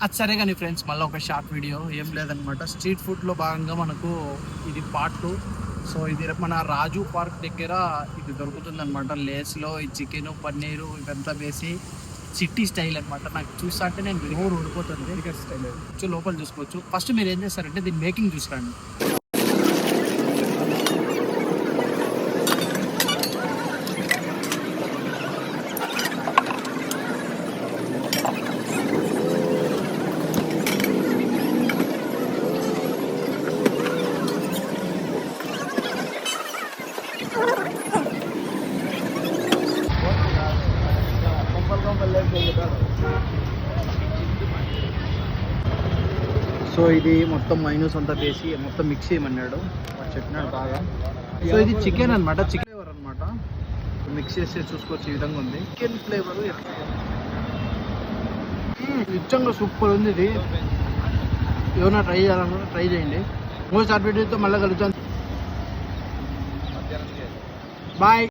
అది సరే కానీ ఫ్రెండ్స్, మళ్ళీ ఒక షార్ట్ వీడియో ఏం లేదనమాట. స్ట్రీట్ ఫుడ్లో భాగంగా మనకు ఇది పార్ట్ 2. సో ఇది మన రాజు పార్క్ దగ్గర ఇది దొరుకుతుంది అనమాట. లేస్లో ఈ చికెన్ పన్నీరు ఇవంతా వేసి సిటీ స్టైల్ అనమాట. నాకు చూసా అంటే నేను నోరు ఊడిపోతుంది. స్టైల్ లోపల చూసుకోవచ్చు. ఫస్ట్ మీరు ఏం చేస్తారంటే దీన్ని మేకింగ్ చూసుకోండి. సో ఇది మొత్తం మైనస్ అంతా వేసి మొత్తం మిక్స్ చేయమన్నాడు, చెప్పినాడు బాగా. సో ఇది చికెన్ అనమాట, చికెన్ ఫ్లేవర్ అనమాట. మిక్స్ చేసి చూసుకోవచ్చు, ఈ విధంగా ఉంది చికెన్ ఫ్లేవర్. నిజంగా సూపర్ ఉంది ఇది. ఏమైనా ట్రై చేయాలన్నా ట్రై చేయండి. మోస్ట్ వీడియోతో మళ్ళీ కలుగుతాను. బాయ్.